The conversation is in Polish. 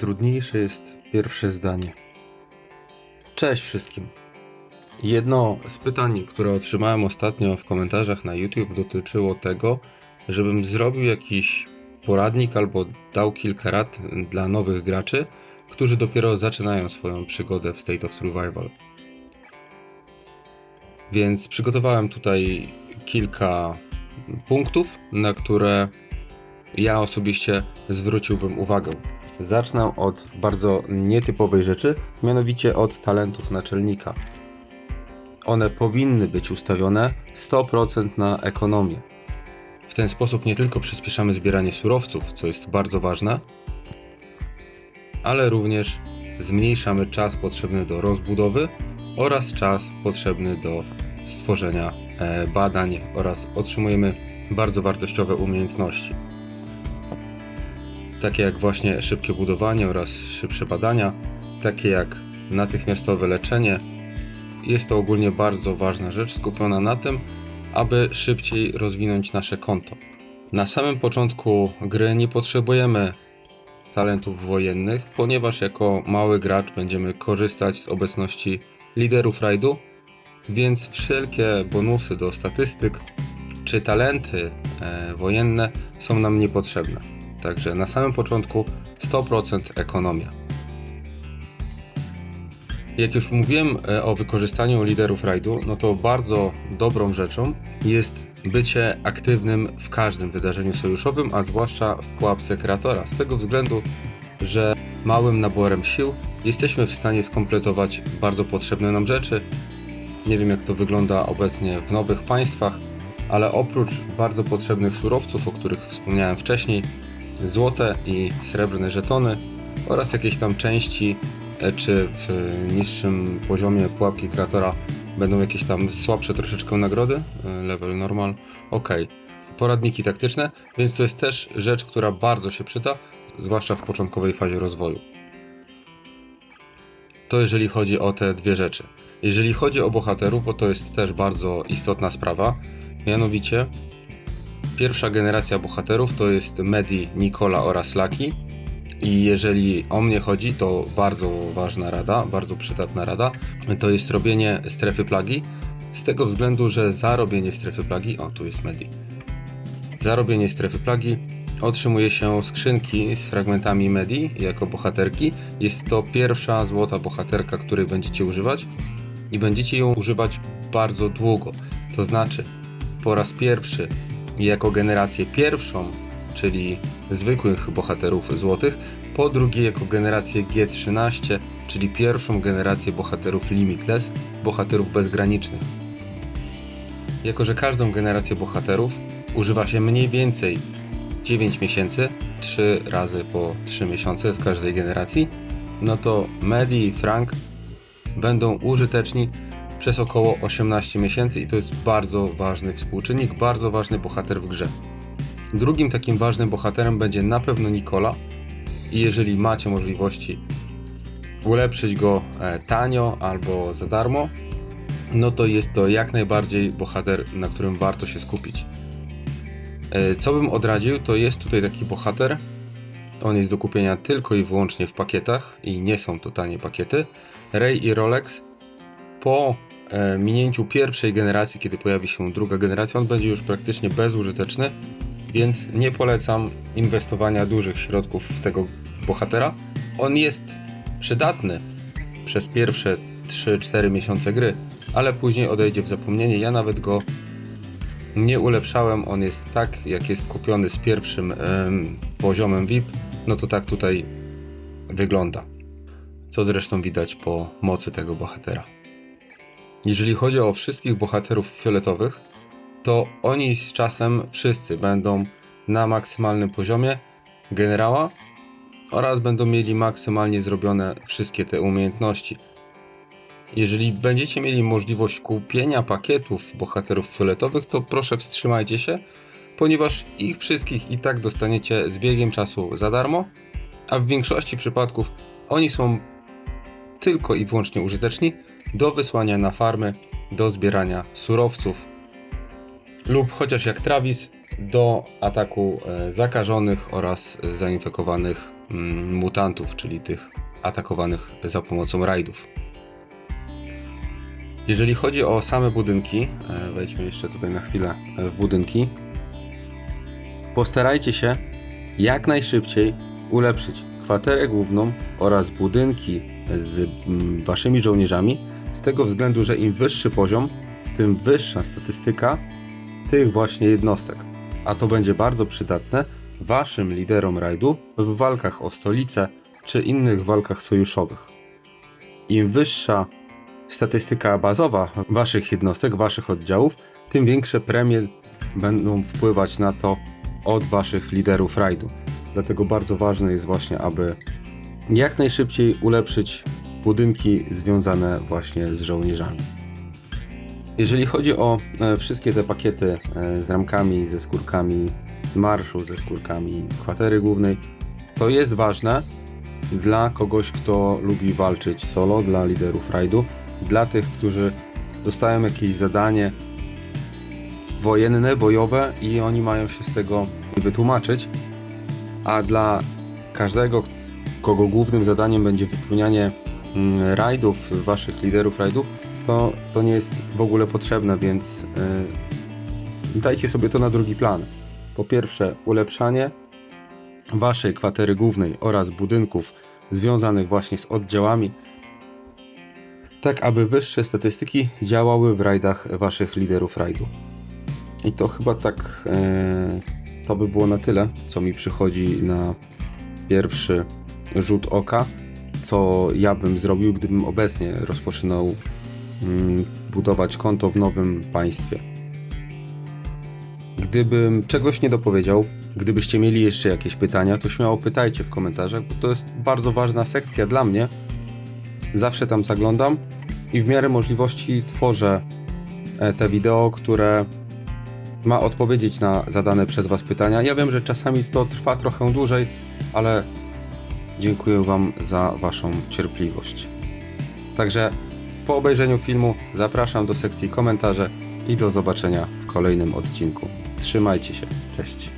Najtrudniejsze jest pierwsze zdanie. Cześć wszystkim. Jedno z pytań, które otrzymałem ostatnio w komentarzach na YouTube, dotyczyło tego, żebym zrobił jakiś poradnik albo dał kilka rad dla nowych graczy, którzy dopiero zaczynają swoją przygodę w State of Survival. Więc przygotowałem tutaj kilka punktów, na które ja osobiście zwróciłbym uwagę. Zacznę od bardzo nietypowej rzeczy, mianowicie od talentów naczelnika. One powinny być ustawione 100% na ekonomię. W ten sposób nie tylko przyspieszamy zbieranie surowców, co jest bardzo ważne, ale również zmniejszamy czas potrzebny do rozbudowy oraz czas potrzebny do stworzenia badań oraz otrzymujemy bardzo wartościowe umiejętności. Takie jak właśnie szybkie budowanie oraz szybsze badania, takie jak natychmiastowe leczenie. Jest to ogólnie bardzo ważna rzecz skupiona na tym, aby szybciej rozwinąć nasze konto. Na samym początku gry nie potrzebujemy talentów wojennych, ponieważ jako mały gracz będziemy korzystać z obecności liderów rajdu, więc wszelkie bonusy do statystyk czy talenty wojenne są nam niepotrzebne. Także na samym początku 100% ekonomia. Jak już mówiłem o wykorzystaniu liderów rajdu, no to bardzo dobrą rzeczą jest bycie aktywnym w każdym wydarzeniu sojuszowym, a zwłaszcza w pułapce kreatora. Z tego względu, że małym naborem sił jesteśmy w stanie skompletować bardzo potrzebne nam rzeczy. Nie wiem, jak to wygląda obecnie w nowych państwach, ale oprócz bardzo potrzebnych surowców, o których wspomniałem wcześniej, złote i srebrne żetony oraz jakieś tam części, czy w niższym poziomie pułapki kreatora będą jakieś tam słabsze troszeczkę nagrody, level normal, ok. Poradniki taktyczne, więc to jest też rzecz, która bardzo się przyda, zwłaszcza w początkowej fazie rozwoju. To jeżeli chodzi o te dwie rzeczy. Jeżeli chodzi o bohaterów, bo to jest też bardzo istotna sprawa, mianowicie pierwsza generacja bohaterów to jest Medi, Nikola oraz Lucky. I jeżeli o mnie chodzi, to bardzo ważna rada, bardzo przydatna rada, to jest robienie strefy plagi. Z tego względu, że za robienie strefy plagi, o tu jest Medi, za robienie strefy plagi otrzymuje się skrzynki z fragmentami Medi jako bohaterki. Jest to pierwsza złota bohaterka, której będziecie używać i będziecie ją używać bardzo długo. To znaczy po raz pierwszy jako generację pierwszą, czyli zwykłych bohaterów złotych, po drugie jako generację G13, czyli pierwszą generację bohaterów Limitless, bohaterów bezgranicznych. Jako że każdą generację bohaterów używa się mniej więcej 9 miesięcy, 3 razy po 3 miesiące z każdej generacji, no to Medi i Frank będą użyteczni przez około 18 miesięcy i to jest bardzo ważny współczynnik, bardzo ważny bohater w grze. Drugim takim ważnym bohaterem będzie na pewno Nikola i jeżeli macie możliwości ulepszyć go tanio albo za darmo, no to jest to jak najbardziej bohater, na którym warto się skupić. Co bym odradził, to jest tutaj taki bohater, on jest do kupienia tylko i wyłącznie w pakietach i nie są to tanie pakiety. Ray i Rolex. Po minięciu pierwszej generacji, kiedy pojawi się druga generacja, on będzie już praktycznie bezużyteczny, więc nie polecam inwestowania dużych środków w tego bohatera. On jest przydatny przez pierwsze 3-4 miesiące gry, ale później odejdzie w zapomnienie. Ja nawet go nie ulepszałem, on jest tak, jak jest kupiony z pierwszym poziomem VIP, no to tak tutaj wygląda. Co zresztą widać po mocy tego bohatera. Jeżeli chodzi o wszystkich bohaterów fioletowych, to oni z czasem wszyscy będą na maksymalnym poziomie generała oraz będą mieli maksymalnie zrobione wszystkie te umiejętności. Jeżeli będziecie mieli możliwość kupienia pakietów bohaterów fioletowych, to proszę wstrzymajcie się, ponieważ ich wszystkich i tak dostaniecie z biegiem czasu za darmo, a w większości przypadków oni są tylko i wyłącznie użyteczni do wysłania na farmy, do zbierania surowców lub chociaż jak Travis do ataku zakażonych oraz zainfekowanych mutantów, czyli tych atakowanych za pomocą rajdów. Jeżeli chodzi o same budynki, wejdźmy jeszcze tutaj na chwilę w budynki, postarajcie się jak najszybciej ulepszyć kwaterę główną oraz budynki z waszymi żołnierzami, z tego względu, że im wyższy poziom, tym wyższa statystyka tych właśnie jednostek, a to będzie bardzo przydatne waszym liderom rajdu w walkach o stolicę czy innych walkach sojuszowych. Im wyższa statystyka bazowa waszych jednostek, waszych oddziałów, tym większe premie będą wpływać na to od waszych liderów rajdu. Dlatego bardzo ważne jest właśnie, aby jak najszybciej ulepszyć budynki związane właśnie z żołnierzami. Jeżeli chodzi o wszystkie te pakiety z ramkami, ze skórkami marszu, ze skórkami kwatery głównej, to jest ważne dla kogoś, kto lubi walczyć solo, dla liderów rajdu, dla tych, którzy dostają jakieś zadanie wojenne, bojowe i oni mają się z tego wytłumaczyć, a dla każdego, kogo głównym zadaniem będzie wypełnianie rajdów, waszych liderów rajdów, to nie jest w ogóle potrzebne, więc dajcie sobie to na drugi plan. Po pierwsze, ulepszanie waszej kwatery głównej oraz budynków związanych właśnie z oddziałami, tak aby wyższe statystyki działały w rajdach waszych liderów rajdu. I to chyba tak, to by było na tyle, co mi przychodzi na pierwszy rzut oka, co ja bym zrobił, gdybym obecnie rozpoczynał budować konto w nowym państwie. Gdybym czegoś nie dopowiedział, gdybyście mieli jeszcze jakieś pytania, to śmiało pytajcie w komentarzach, bo to jest bardzo ważna sekcja dla mnie. Zawsze tam zaglądam i w miarę możliwości tworzę te wideo, które ma odpowiedzieć na zadane przez was pytania. Ja wiem, że czasami to trwa trochę dłużej, ale dziękuję wam za waszą cierpliwość. Także po obejrzeniu filmu zapraszam do sekcji komentarze i do zobaczenia w kolejnym odcinku. Trzymajcie się, cześć.